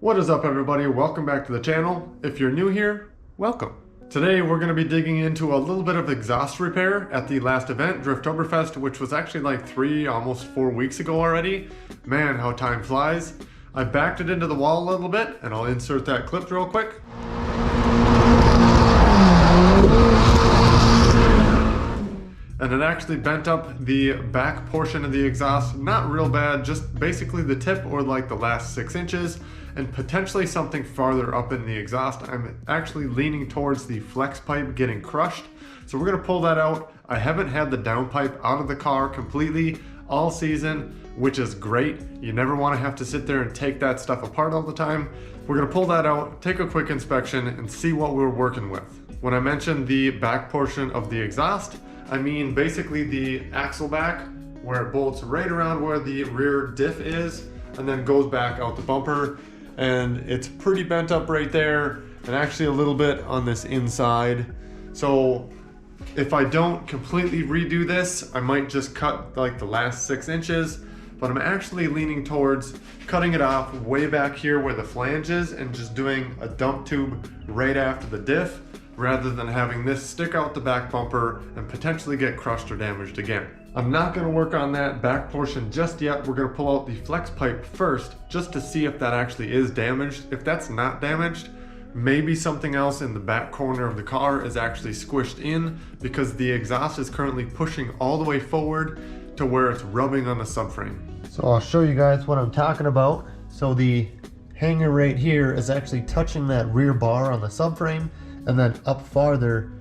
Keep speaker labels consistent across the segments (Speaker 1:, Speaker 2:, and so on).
Speaker 1: What is up, everybody? Welcome back to the channel. If you're new here, welcome. Today we're going to be digging into a little bit of exhaust repair at the last event, Driftoberfest, which was actually like almost 4 weeks ago already. Man, how time flies. I backed it into the wall a little bit, and I'll insert that clip real quick. And it actually bent up the back portion of the exhaust. Not real bad, just basically the tip or like the last 6 inches, and potentially something farther up in the exhaust. I'm actually leaning towards the flex pipe getting crushed. So we're gonna pull that out. I haven't had the downpipe out of the car completely all season, which is great. You never wanna have to sit there and take that stuff apart all the time. We're gonna pull that out, take a quick inspection, and see what we're working with. When I mentioned the back portion of the exhaust, I mean basically the axle back, where it bolts right around where the rear diff is, and then goes back out the bumper. And it's pretty bent up right there, and actually a little bit on this inside. So if I don't completely redo this, I might just cut like the last 6 inches, but I'm actually leaning towards cutting it off way back here where the flange is and just doing a dump tube right after the diff, rather than having this stick out the back bumper and potentially get crushed or damaged again. I'm not gonna work on that back portion just yet. We're gonna pull out the flex pipe first, just to see if that actually is damaged. If that's not damaged, maybe something else in the back corner of the car is actually squished in, because the exhaust is currently pushing all the way forward to where it's rubbing on the subframe. So I'll show you guys what I'm talking about. So the hanger right here is actually touching that rear bar on the subframe, and then up farther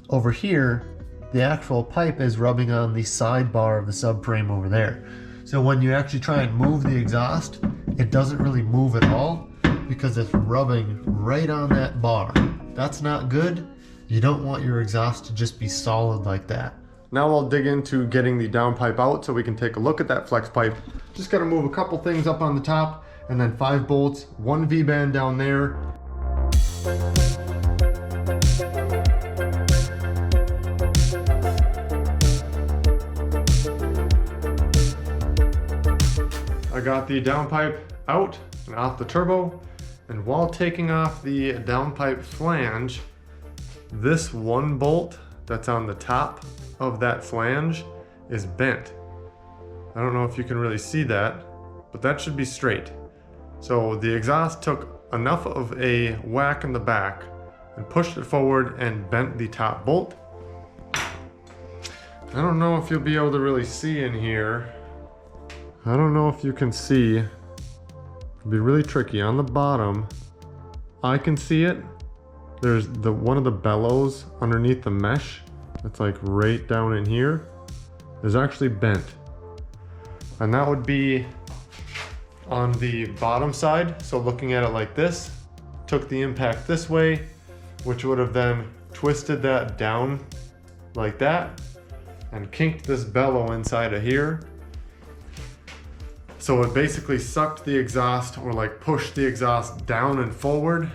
Speaker 1: over here, the actual pipe is rubbing on the side bar of the subframe over there. So when you actually try and move the exhaust, it doesn't really move at all because it's rubbing right on that bar. That's not good. You don't want your exhaust to just be solid like that. Now I'll dig into getting the downpipe out so we can take a look at that flex pipe. Just gotta move a couple things up on the top, and then 5 bolts, 1 V-band down there. I got the downpipe out and off the turbo, and while taking off the downpipe flange, this 1 bolt that's on the top of that flange is bent. I don't know if you can really see that, but that should be straight. So the exhaust took enough of a whack in the back and pushed it forward and bent the top bolt. I don't know if you'll be able to really see in here. I don't know if you can see. It'll be really tricky. On the bottom, I can see it. There's one of the bellows underneath the mesh. It's like right down in here. Is actually bent. And that would be on the bottom side. So looking at it like this, took the impact this way, which would have then twisted that down like that and kinked this bellow inside of here. So it basically sucked the exhaust, or like pushed the exhaust down and forward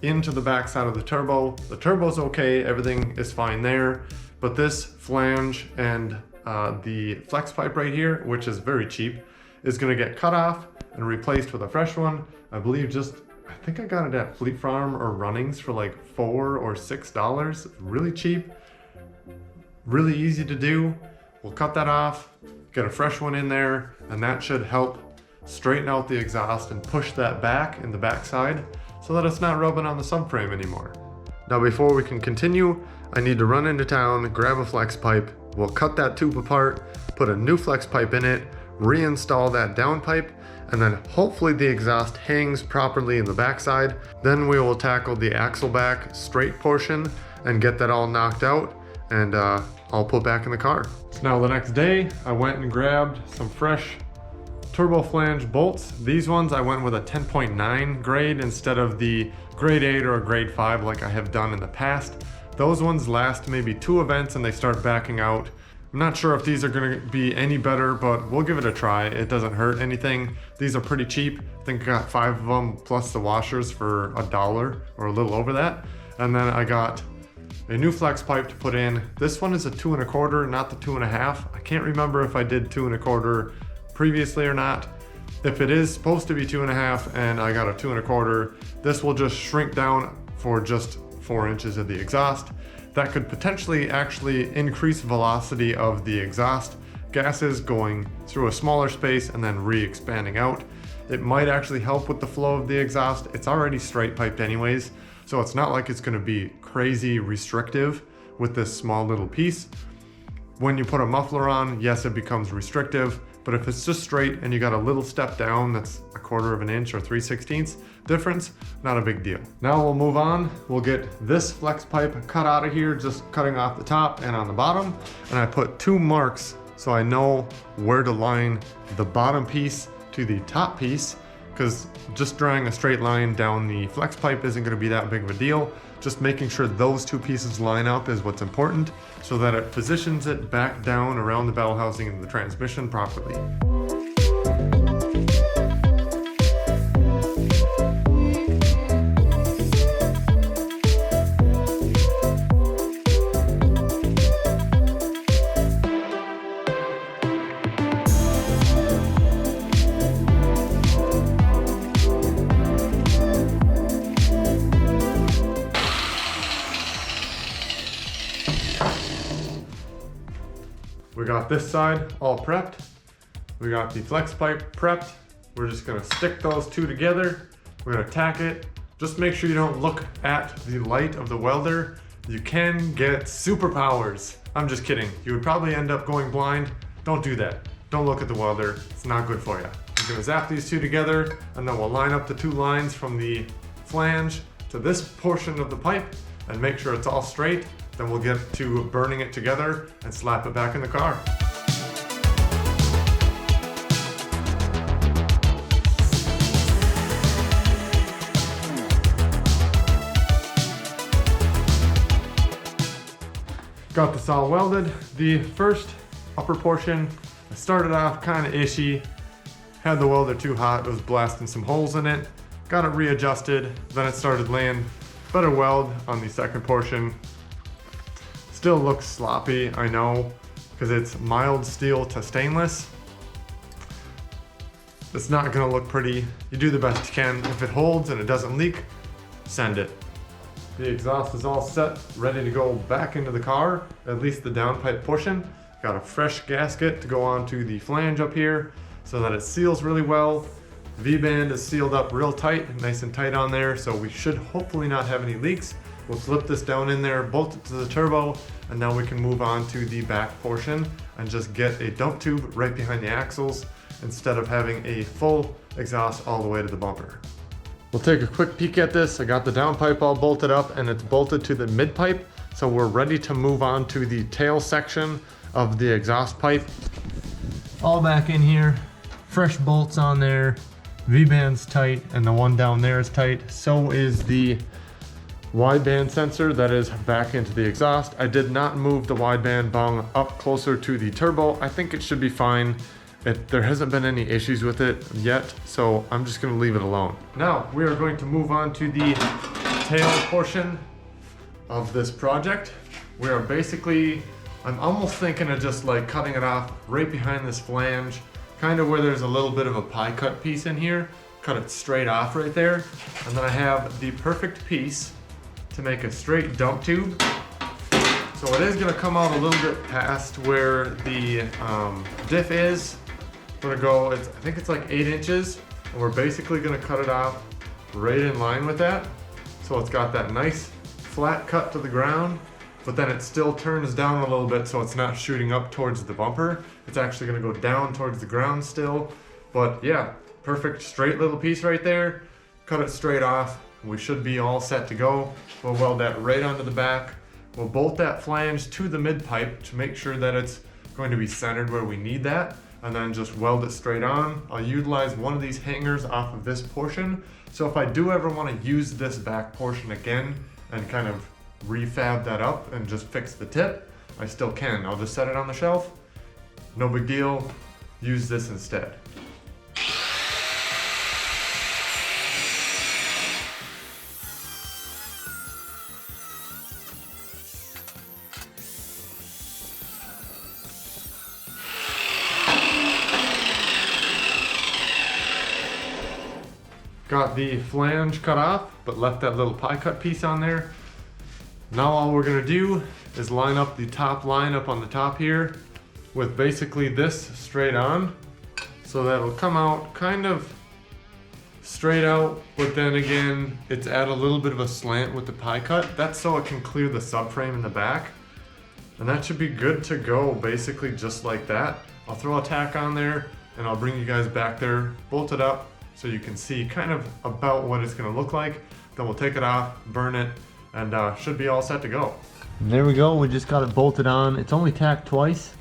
Speaker 1: into the backside of the turbo. The turbo's okay, everything is fine there, but this flange and the flex pipe right here, which is very cheap, is gonna get cut off and replaced with a fresh one. I believe I think I got it at Fleet Farm or Runnings for like $4 or $6. Really cheap, really easy to do. We'll cut that off, get a fresh one in there, and that should help straighten out the exhaust and push that back in the backside so that it's not rubbing on the subframe anymore. Now before we can continue, I need to run into town, grab a flex pipe. We'll cut that tube apart, put a new flex pipe in it, reinstall that downpipe, and then hopefully the exhaust hangs properly in the backside. Then we will tackle the axle back straight portion and get that all knocked out, and I'll put back in the car. So now the next day, I went and grabbed some fresh turbo flange bolts. These ones I went with a 10.9 grade instead of the grade 8 or a grade 5 like I have done in the past. Those ones last maybe 2 events and they start backing out. I'm not sure if these are gonna be any better, but we'll give it a try. It doesn't hurt anything. These are pretty cheap. I think I got 5 of them plus the washers for $1 or a little over that. And then I got a new flex pipe to put in. This one is a 2 1/4, not the 2 1/2. I can't remember if I did 2 1/4 previously or not, If it is supposed to be 2.5 and I got a 2.25, this will just shrink down for just 4 inches of the exhaust. That could potentially actually increase velocity of the exhaust gases going through a smaller space and then re-expanding out. It might actually help with the flow of the exhaust. It's already straight piped anyways, so it's not like it's going to be crazy restrictive with this small little piece. When you put a muffler on, yes, it becomes restrictive, but if it's just straight and you got a little step down that's 1/4 of an inch or 3/16 difference, not a big deal. Now we'll move on. We'll get this flex pipe cut out of here, just cutting off the top and on the bottom. And I put 2 marks so I know where to line the bottom piece to the top piece, because just drawing a straight line down the flex pipe isn't going to be that big of a deal. Just making sure those 2 pieces line up is what's important, so that it positions it back down around the bell housing and the transmission properly. We got this side all prepped. We got the flex pipe prepped. We're just gonna stick those 2 together. We're gonna tack it. Just make sure you don't look at the light of the welder. You can get superpowers. I'm just kidding. You would probably end up going blind. Don't do that. Don't look at the welder. It's not good for you. I'm gonna zap these 2 together, and then we'll line up the 2 lines from the flange to this portion of the pipe and make sure it's all straight. Then we'll get to burning it together and slap it back in the car. Got this all welded. The first upper portion, I started off kind of ishy. Had the welder too hot, it was blasting some holes in it. Got it readjusted, then it started laying better weld on the second portion. Still looks sloppy, I know, because it's mild steel to stainless. It's not gonna look pretty. You do the best you can. If it holds and it doesn't leak, send it. The exhaust is all set, ready to go back into the car, at least the downpipe portion. Got a fresh gasket to go onto the flange up here so that it seals really well. V-band is sealed up real tight, nice and tight on there, so we should hopefully not have any leaks. We'll slip this down in there, bolt it to the turbo, and now we can move on to the back portion and just get a dump tube right behind the axles instead of having a full exhaust all the way to the bumper. We'll take a quick peek at this. I got the downpipe all bolted up and it's bolted to the mid pipe, so we're ready to move on to the tail section of the exhaust pipe. All back in here, fresh bolts on there, V-band's tight, and the one down there is tight. So is the wideband sensor that is back into the exhaust. I did not move the wideband bung up closer to the turbo. I think it should be fine. There hasn't been any issues with it yet, so I'm just gonna leave it alone. Now, we are going to move on to the tail portion of this project. We are basically, I'm almost thinking of just like cutting it off right behind this flange, kind of where there's a little bit of a pie cut piece in here. Cut it straight off right there. And then I have the perfect piece to make a straight dump tube. So it is gonna come out a little bit past where the diff is. Gonna go, I think it's like 8 inches, and we're basically gonna cut it off right in line with that. So it's got that nice flat cut to the ground, but then it still turns down a little bit so it's not shooting up towards the bumper. It's actually gonna go down towards the ground still. But yeah, perfect straight little piece right there. Cut it straight off. We should be all set to go. We'll weld that right onto the back. We'll bolt that flange to the mid pipe to make sure that it's going to be centered where we need that, and then just weld it straight on. I'll utilize one of these hangers off of this portion. So if I do ever want to use this back portion again and kind of refab that up and just fix the tip, I still can. I'll just set it on the shelf. No big deal. Use this instead. Got the flange cut off, but left that little pie cut piece on there. Now all we're gonna do is line up the top line up on the top here with basically this straight on. So that'll come out kind of straight out, but then again, it's at a little bit of a slant with the pie cut. That's so it can clear the subframe in the back. And that should be good to go, basically just like that. I'll throw a tack on there and I'll bring you guys back there, bolt it up so you can see kind of about what it's gonna look like. Then we'll take it off, burn it, and should be all set to go. And there we go, we just got it bolted on. It's only tacked twice,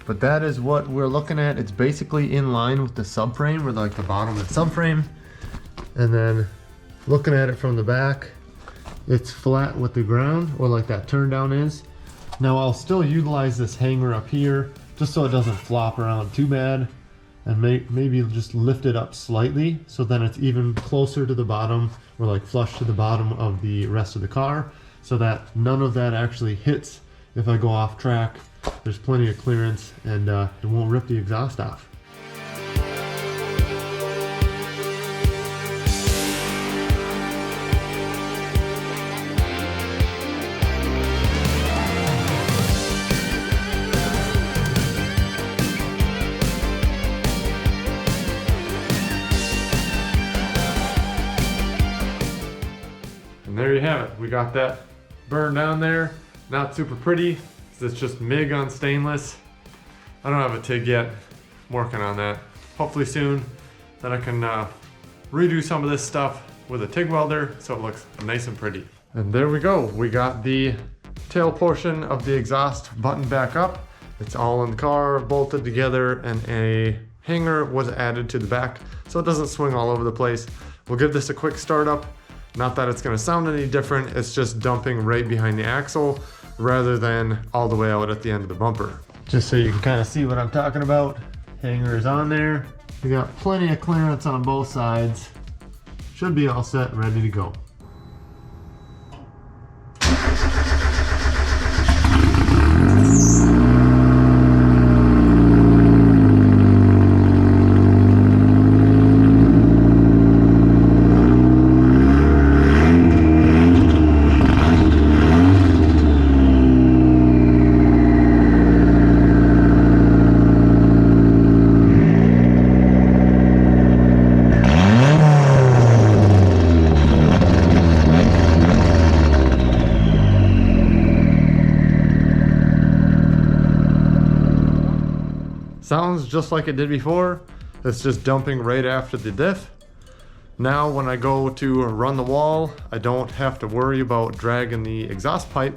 Speaker 1: but that is what we're looking at. It's basically in line with the subframe, or like the bottom of the subframe. And then looking at it from the back, it's flat with the ground, or like that turn down is. Now I'll still utilize this hanger up here, just so it doesn't flop around too bad. And maybe just lift it up slightly, so then it's even closer to the bottom, or like flush to the bottom of the rest of the car, so that none of that actually hits if I go off track. There's plenty of clearance, and it won't rip the exhaust off. And there you have it. We got that burned down there. Not super pretty. It's just MIG on stainless. I don't have a TIG yet. I'm working on that. Hopefully soon. Then I can redo some of this stuff with a TIG welder so it looks nice and pretty. And there we go. We got the tail portion of the exhaust buttoned back up. It's all in the car, bolted together, and a hanger was added to the back so it doesn't swing all over the place. We'll give this a quick startup. Not that it's gonna sound any different, it's just dumping right behind the axle rather than all the way out at the end of the bumper. Just so you can kind of see what I'm talking about. Hanger is on there. We got plenty of clearance on both sides. Should be all set, ready to go. Sounds just like it did before. It's just dumping right after the diff. Now when I go to run the wall, I don't have to worry about dragging the exhaust pipe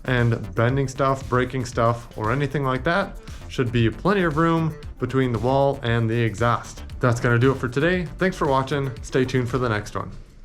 Speaker 1: and bending stuff, breaking stuff, or anything like that. Should be plenty of room between the wall and the exhaust. That's gonna do it for today. Thanks for watching. Stay tuned for the next one.